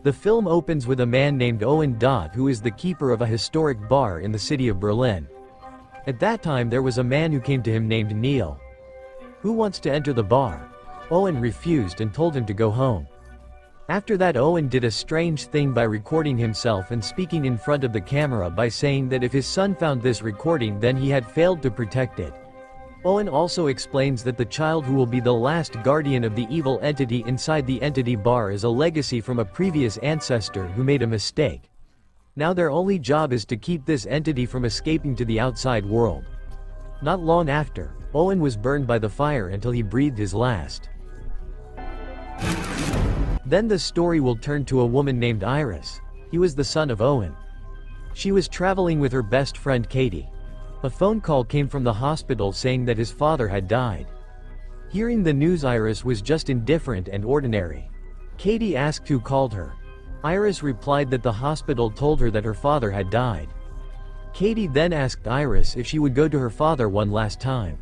The film opens with a man named Owen Dodd who is the keeper of a historic bar in the city of Berlin. At that time there was a man who came to him named Neil. "Who wants to enter the bar?" Owen refused and told him to go home. After that, Owen did a strange thing by recording himself and speaking in front of the camera by saying that if his son found this recording then he had failed to protect it. Owen also explains that the child who will be the last guardian of the evil entity inside the entity bar is a legacy from a previous ancestor who made a mistake. Now their only job is to keep this entity from escaping to the outside world. Not long after, Owen was burned by the fire until he breathed his last. Then the story will turn to a woman named Iris. He was the son of Owen. She was traveling with her best friend Katie. A phone call came from the hospital saying that his father had died. Hearing the news, Iris was just indifferent and ordinary. Katie asked who called her. Iris replied that the hospital told her that her father had died. Katie then asked Iris if she would go to her father one last time.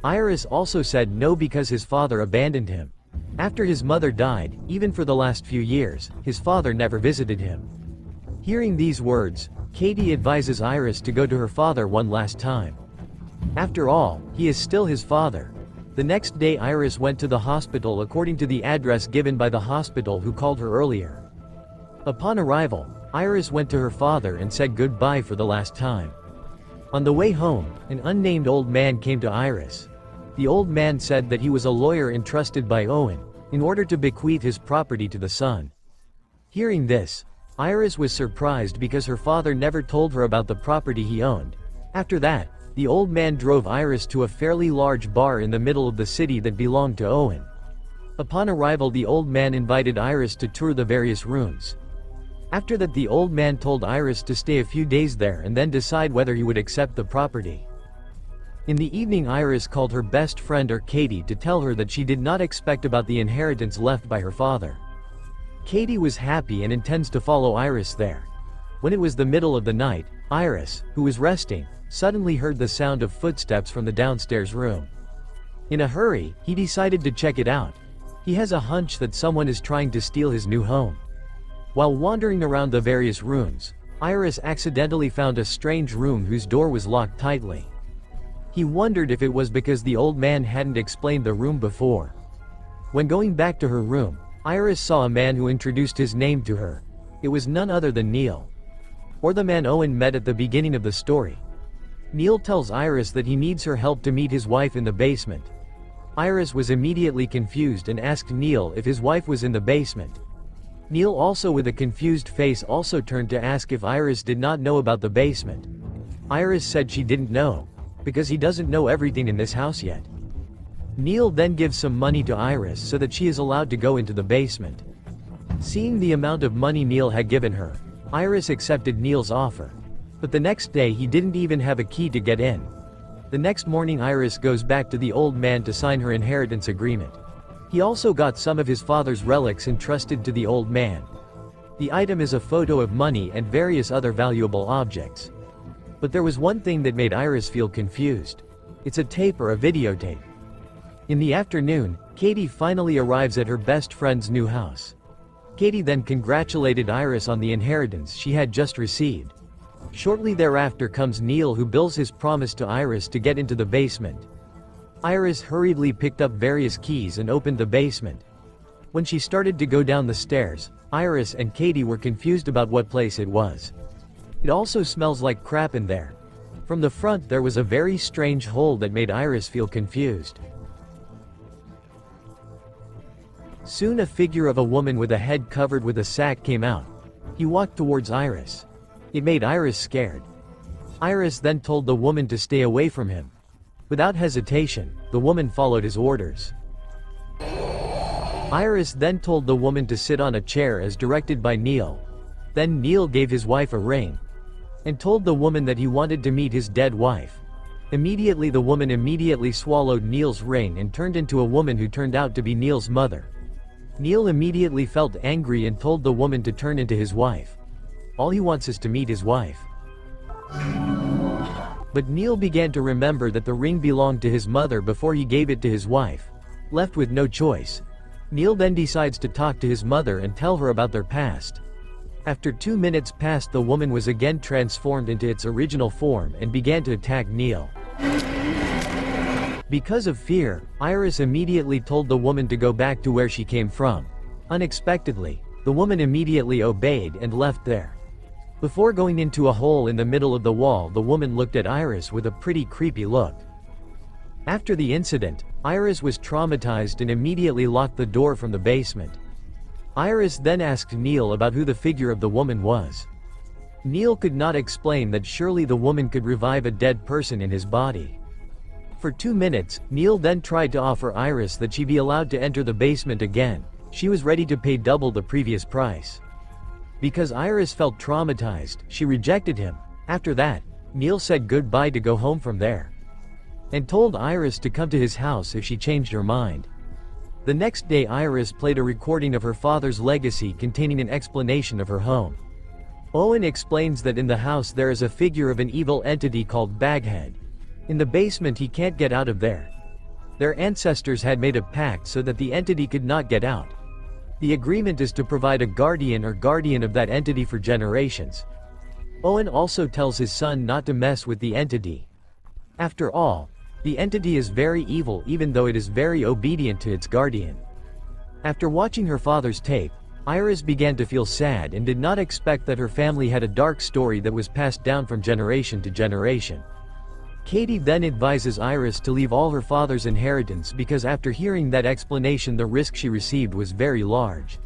Iris also said no because his father abandoned him. After his mother died, even for the last few years, his father never visited him. Hearing these words, Katie advises Iris to go to her father one last time. After all, he is still his father. The next day Iris went to the hospital according to the address given by the hospital who called her earlier. Upon arrival, Iris went to her father and said goodbye for the last time. On the way home, an unnamed old man came to Iris. The old man said that he was a lawyer entrusted by Owen, in order to bequeath his property to the son. Hearing this, Iris was surprised because her father never told her about the property he owned. After that, the old man drove Iris to a fairly large bar in the middle of the city that belonged to Owen. Upon arrival, the old man invited Iris to tour the various rooms. After that, the old man told Iris to stay a few days there and then decide whether he would accept the property. In the evening, Iris called her best friend Katie to tell her that she did not expect about the inheritance left by her father. Katie was happy and intends to follow Iris there. When it was the middle of the night, Iris, who was resting, suddenly heard the sound of footsteps from the downstairs room. In a hurry, he decided to check it out. He has a hunch that someone is trying to steal his new home. While wandering around the various rooms, Iris accidentally found a strange room whose door was locked tightly. He wondered if it was because the old man hadn't explained the room before. When going back to her room, Iris saw a man who introduced his name to her. It was none other than Neil. Or the man Owen met at the beginning of the story. Neil tells Iris that he needs her help to meet his wife in the basement. Iris was immediately confused and asked Neil if his wife was in the basement. Neil, also with a confused face, also turned to ask if Iris did not know about the basement. Iris said she didn't know, because he doesn't know everything in this house yet. Neil then gives some money to Iris so that she is allowed to go into the basement. Seeing the amount of money Neil had given her, Iris accepted Neil's offer. But the next day he didn't even have a key to get in. The next morning Iris goes back to the old man to sign her inheritance agreement. He also got some of his father's relics entrusted to the old man. The item is a photo of money and various other valuable objects. But there was one thing that made Iris feel confused. It's a tape or a videotape. In the afternoon, Katie finally arrives at her best friend's new house. Katie then congratulated Iris on the inheritance she had just received. Shortly thereafter comes Neil, who bills his promise to Iris to get into the basement. Iris hurriedly picked up various keys and opened the basement. When she started to go down the stairs, Iris and Katie were confused about what place it was. It also smells like crap in there. From the front there was a very strange hole that made Iris feel confused. Soon a figure of a woman with a head covered with a sack came out. He walked towards Iris. It made Iris scared. Iris then told the woman to stay away from him. Without hesitation, the woman followed his orders. Iris then told the woman to sit on a chair as directed by Neil. Then Neil gave his wife a ring and told the woman that he wanted to meet his dead wife. Immediately the woman swallowed Neil's ring and turned into a woman who turned out to be Neil's mother. Neil immediately felt angry and told the woman to turn into his wife. All he wants is to meet his wife. But Neil began to remember that the ring belonged to his mother before he gave it to his wife. Left with no choice, Neil then decides to talk to his mother and tell her about their past. After 2 minutes passed, the woman was again transformed into its original form and began to attack Neil. Because of fear, Iris immediately told the woman to go back to where she came from. Unexpectedly, the woman immediately obeyed and left there. Before going into a hole in the middle of the wall, the woman looked at Iris with a pretty creepy look. After the incident, Iris was traumatized and immediately locked the door from the basement. Iris then asked Neil about who the figure of the woman was. Neil could not explain that surely the woman could revive a dead person in his body. For 2 minutes, Neil then tried to offer Iris that she be allowed to enter the basement again. She was ready to pay double the previous price. Because Iris felt traumatized, she rejected him. After that, Neil said goodbye to go home from there, and told Iris to come to his house if she changed her mind. The next day, Iris played a recording of her father's legacy containing an explanation of her home. Owen explains that in the house there is a figure of an evil entity called Baghead. In the basement, he can't get out of there. Their ancestors had made a pact so that the entity could not get out. The agreement is to provide a guardian or guardian of that entity for generations. Owen also tells his son not to mess with the entity. After all, the entity is very evil even though it is very obedient to its guardian. After watching her father's tape, Iris began to feel sad and did not expect that her family had a dark story that was passed down from generation to generation. Katie then advises Iris to leave all her father's inheritance because after hearing that explanation, the risk she received was very large.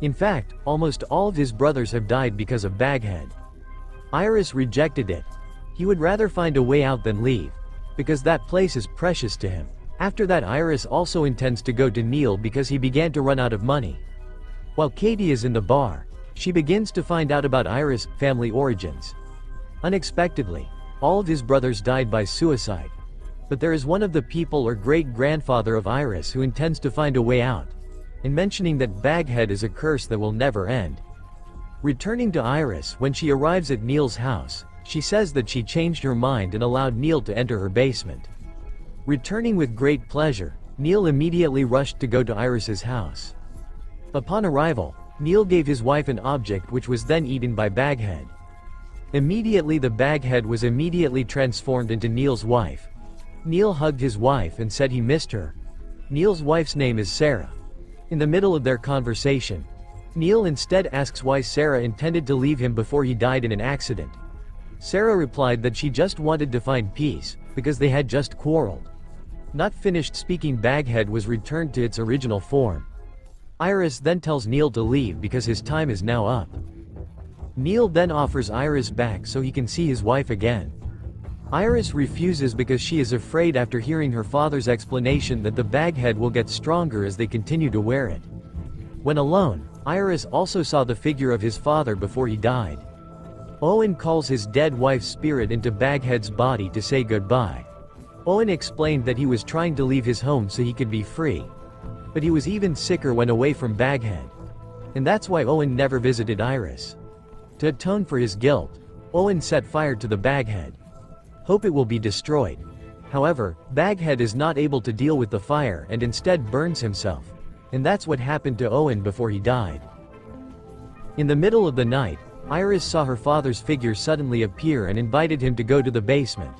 In fact, almost all of his brothers have died because of Baghead. Iris rejected it. He would rather find a way out than leave, because that place is precious to him. After that, Iris also intends to go to Neil because he began to run out of money. While Katie is in the bar, she begins to find out about Iris' family origins. Unexpectedly, all of his brothers died by suicide. But there is one of the people or great-grandfather of Iris who intends to find a way out, and mentioning that Baghead is a curse that will never end. Returning to Iris, when she arrives at Neil's house, she says that she changed her mind and allowed Neil to enter her basement. Returning with great pleasure, Neil immediately rushed to go to Iris's house. Upon arrival, Neil gave his wife an object which was then eaten by Baghead. Immediately the Baghead was immediately transformed into Neil's wife. Neil hugged his wife and said he missed her. Neil's wife's name is Sarah. In the middle of their conversation, Neil instead asks why Sarah intended to leave him before he died in an accident. Sarah replied that she just wanted to find peace, because they had just quarreled. Not finished speaking, Baghead was returned to its original form. Iris then tells Neil to leave because his time is now up. Neil then offers Iris back so he can see his wife again. Iris refuses because she is afraid after hearing her father's explanation that the Baghead will get stronger as they continue to wear it. When alone, Iris also saw the figure of his father before he died. Owen calls his dead wife's spirit into Baghead's body to say goodbye. Owen explained that he was trying to leave his home so he could be free. But he was even sicker when away from Baghead. And that's why Owen never visited Iris. To atone for his guilt, Owen set fire to the Baghead. Hope it will be destroyed. However, Baghead is not able to deal with the fire and instead burns himself. And that's what happened to Owen before he died. In the middle of the night, Iris saw her father's figure suddenly appear and invited him to go to the basement.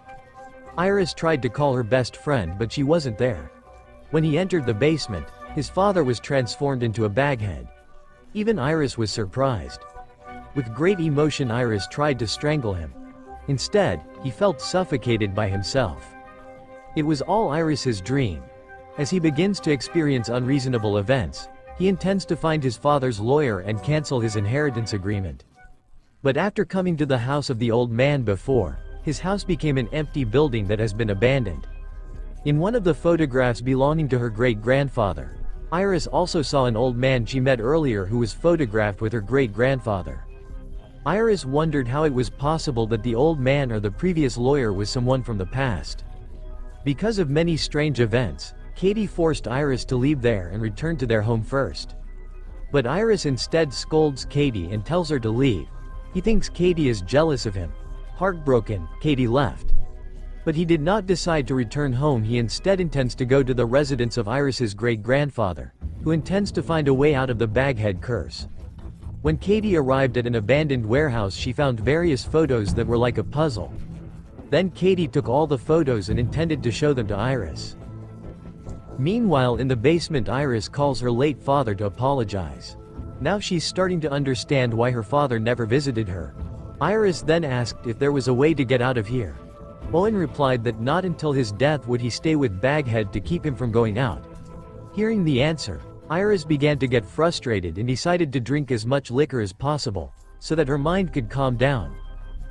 Iris tried to call her best friend, but she wasn't there. When he entered the basement, his father was transformed into a Baghead. Even Iris was surprised. With great emotion, Iris tried to strangle him. Instead, he felt suffocated by himself. It was all Iris's dream. As he begins to experience unreasonable events, he intends to find his father's lawyer and cancel his inheritance agreement. But after coming to the house of the old man before, his house became an empty building that has been abandoned. In one of the photographs belonging to her great-grandfather, Iris also saw an old man she met earlier who was photographed with her great-grandfather. Iris wondered how it was possible that the old man or the previous lawyer was someone from the past. Because of many strange events, Katie forced Iris to leave there and return to their home first. But Iris instead scolds Katie and tells her to leave. He thinks Katie is jealous of him. Heartbroken, Katie left. But he did not decide to return home. He instead intends to go to the residence of Iris's great-grandfather, who intends to find a way out of the Baghead curse. When Katie arrived at an abandoned warehouse, she found various photos that were like a puzzle. Then Katie took all the photos and intended to show them to Iris. Meanwhile, in the basement, Iris calls her late father to apologize. Now she's starting to understand why her father never visited her. Iris then asked if there was a way to get out of here. Owen replied that not until his death would he stay with Baghead to keep him from going out. Hearing the answer, Iris began to get frustrated and decided to drink as much liquor as possible, so that her mind could calm down.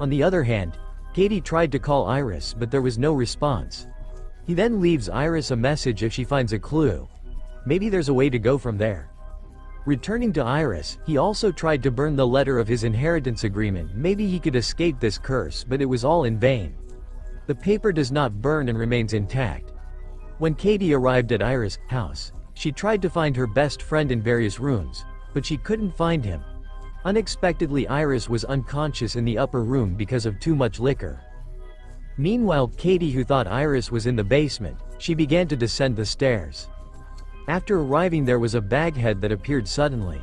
On the other hand, Katie tried to call Iris, but there was no response. He then leaves Iris a message if she finds a clue. Maybe there's a way to go from there. Returning to Iris, he also tried to burn the letter of his inheritance agreement. Maybe he could escape this curse, but it was all in vain. The paper does not burn and remains intact. When Katie arrived at Iris' house, she tried to find her best friend in various rooms, but she couldn't find him. Unexpectedly, Iris was unconscious in the upper room because of too much liquor. Meanwhile, Katie, who thought Iris was in the basement, she began to descend the stairs. After arriving, there was a Baghead that appeared suddenly.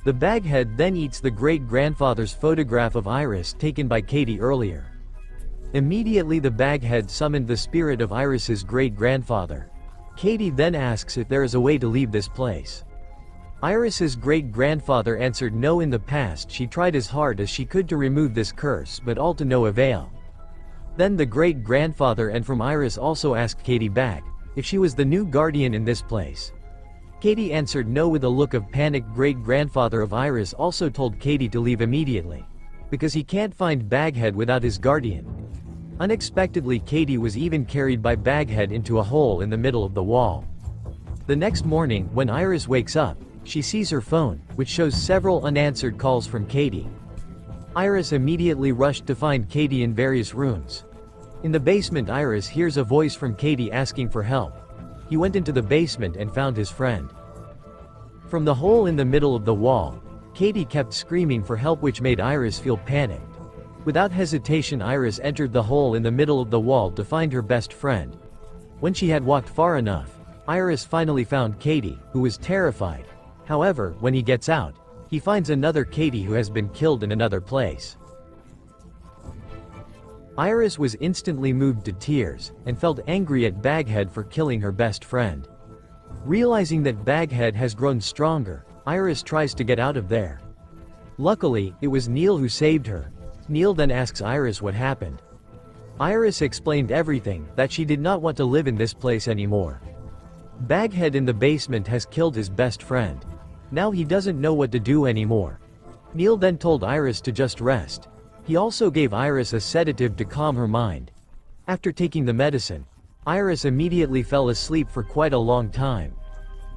The Baghead then eats the great-grandfather's photograph of Iris taken by Katie earlier. Immediately, the Baghead summoned the spirit of Iris's great-grandfather. Katie then asks if there is a way to leave this place. Iris's great-grandfather answered no. In the past, she tried as hard as she could to remove this curse, but all to no avail. Then the great-grandfather and from Iris also asked Katie back if she was the new guardian in this place. Katie answered no with a look of panic. Great-grandfather of Iris also told Katie to leave immediately, because he can't find Baghead without his guardian. Unexpectedly, Katie was even carried by Baghead into a hole in the middle of the wall. The next morning, when Iris wakes up, she sees her phone, which shows several unanswered calls from Katie. Iris immediately rushed to find Katie in various rooms. In the basement, Iris hears a voice from Katie asking for help. He went into the basement and found his friend. From the hole in the middle of the wall, Katie kept screaming for help, which made Iris feel panicked. Without hesitation, Iris entered the hole in the middle of the wall to find her best friend. When she had walked far enough, Iris finally found Katie, who was terrified. However, when he gets out, he finds another Katie who has been killed in another place. Iris was instantly moved to tears, and felt angry at Baghead for killing her best friend. Realizing that Baghead has grown stronger, Iris tries to get out of there. Luckily, it was Neil who saved her. Neil then asks Iris what happened. Iris explained everything, that she did not want to live in this place anymore. Baghead in the basement has killed his best friend. Now he doesn't know what to do anymore. Neil then told Iris to just rest. He also gave Iris a sedative to calm her mind. After taking the medicine, Iris immediately fell asleep for quite a long time.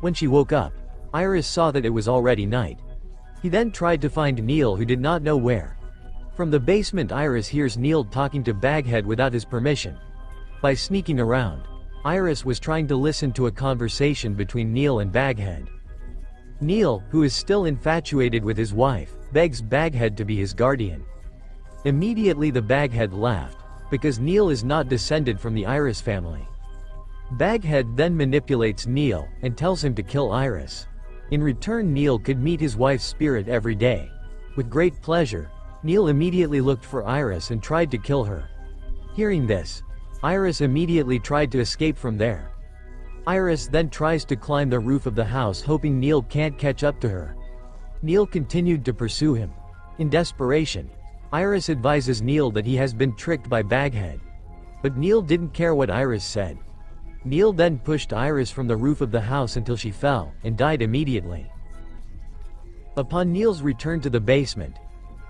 When she woke up, Iris saw that it was already night. He then tried to find Neil, who did not know where. From the basement, Iris hears Neil talking to Baghead without his permission. By sneaking around, Iris was trying to listen to a conversation between Neil and Baghead. Neil, who is still infatuated with his wife, begs Baghead to be his guardian. Immediately the Baghead laughed, because Neil is not descended from the Iris family. Baghead then manipulates Neil, and tells him to kill Iris. In return, Neil could meet his wife's spirit every day. With great pleasure, Neil immediately looked for Iris and tried to kill her. Hearing this, Iris immediately tried to escape from there. Iris then tries to climb the roof of the house, hoping Neil can't catch up to her. Neil continued to pursue him. In desperation, Iris advises Neil that he has been tricked by Baghead. But Neil didn't care what Iris said. Neil then pushed Iris from the roof of the house until she fell, and died immediately. Upon Neil's return to the basement,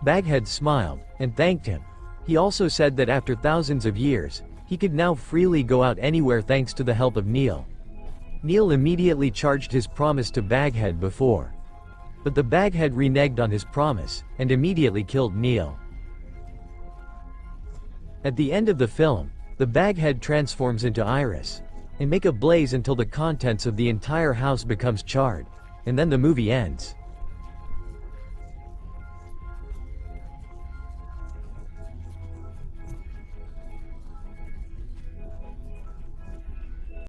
Baghead smiled, and thanked him. He also said that after thousands of years, he could now freely go out anywhere thanks to the help of Neil. Neil immediately charged his promise to Baghead before. But the Baghead reneged on his promise, and immediately killed Neil. At the end of the film, the Baghead transforms into Iris, and make a blaze until the contents of the entire house becomes charred, and then the movie ends.